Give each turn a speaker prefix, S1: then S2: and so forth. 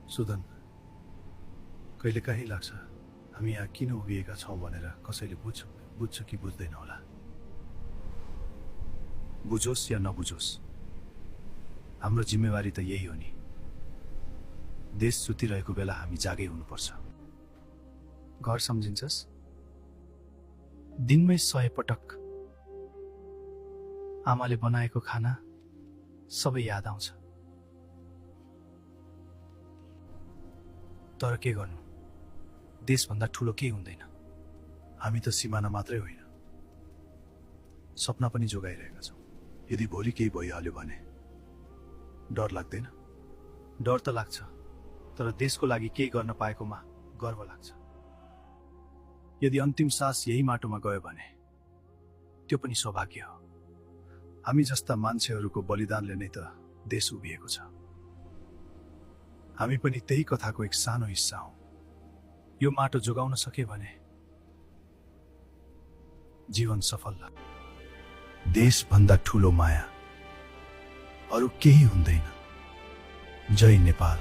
S1: सुदन, कहिलेकाहीँ लाग्छ हामी यहाँ किन उभिएका छौँ भनेर कसैले बुझ्छ कि बुझ्दैन होला। बुझोस् या नबुझोस्, हाम्रो जिम्मेवारी त यही हो नि। देश सुतिरहेको बेला हामी जागै हुनुपर्छ। घर सम्झिन्छस्? दिनमै 100 पटक आमाले बनाएको खाना सबै याद आउँछ। तर के गर्नु, देशभन्दा ठुलो केही हुँदैन। हामी त सिमाना मात्रै होइन, सपना पनि जोगाइरहेका छौँ। यदि भोलि केही भइहाल्यो भने डर लाग्दैन? डर त लाग्छ, तर देशको लागि केही गर्न पाएकोमा गर्व लाग्छ। यदि अन्तिम सास यही माटोमा गयो भने त्यो पनि सौभाग्य हो। हामी जस्ता मान्छेहरूको बलिदानले नै त देश उभिएको छ। हामी पनि त्यही कथाको एक सानो हिस्सा हौँ। यो माटो जोगाउन सके भने जीवन सफल लाग्छ। देशभन्दा ठुलो माया अरू केही हुँदैन। जय नेपाल।